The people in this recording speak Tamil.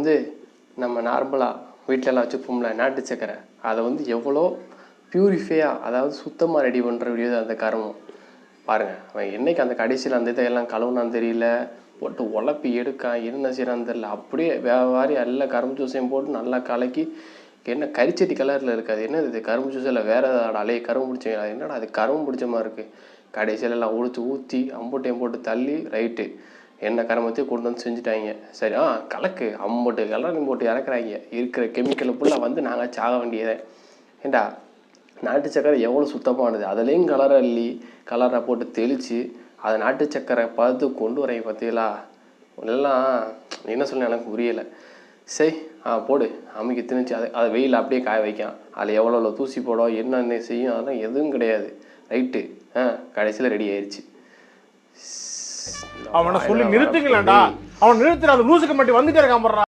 வந்து நம்ம நார்மலாக வீட்டிலலாம் வச்சுப்போம்ல நாட்டு சக்கரை, அதை வந்து எவ்வளோ பியூரிஃபையாக, அதாவது சுத்தமாக ரெடி பண்ணுற வீடியோ அந்த கருமம் பாருங்கள். அவன் என்னைக்கு அந்த கடைசியில் அந்த இதையெல்லாம் கழுவுனான்னு தெரியல, போட்டு உழப்பி எடுக்கான், என்ன செய்யறான்னு தெரியல. அப்படியே வியாபாரி எல்லாம் கரும்பு ஜூஸையும் போட்டு நல்லா கலக்கி, என்ன கரிச்சட்டி கலரில் இருக்காது, என்னது இது கரும்பு ஜூஸ் இல்லை வேறு ஏதாவது அலைய கரும்பு பிடிச்ச என்னடா அது கரும்பு பிடிச்ச மாதிரி இருக்குது. கடைசியில் எல்லாம் ஊற்றி அம்புட்டையும் போட்டு தள்ளி ரைட்டு என்ன கரும்பத்தையும் கொண்டு வந்து செஞ்சுட்டாங்க. சரி கலக்கு அம்புட்டு கலரையும் போட்டு இறக்குறாங்க. இருக்கிற கெமிக்கலை ஃபுல்லாக வந்து நாங்கள் சாக வேண்டியதை. ஏண்டா நாட்டு சக்கரை எவ்வளோ சுத்தமானது, அதுலேயும் கலரை போட்டு தெளித்து அதை நாட்டு சக்கரை பார்த்து கொண்டு வரைங்க பார்த்தீங்களா. எல்லாம் என்ன சொல்ல எனக்கு புரியலை. சரி போடு அமைக்க திணிச்சு அதை வெயில் அப்படியே காய வைக்கான். அதில் எவ்வளோ தூசி போடும் என்னென்ன செய்யும் அதெல்லாம் எதுவும் கிடையாது. ரைட்டு கடைசியில் ரெடி ஆயிடுச்சு. அவனை சொல்லி நிறுத்துங்களேன்டா. அவன் நிறுத்துற அந்த லூசுக்கு மட்டும் வந்துட்டே இருக்கான்.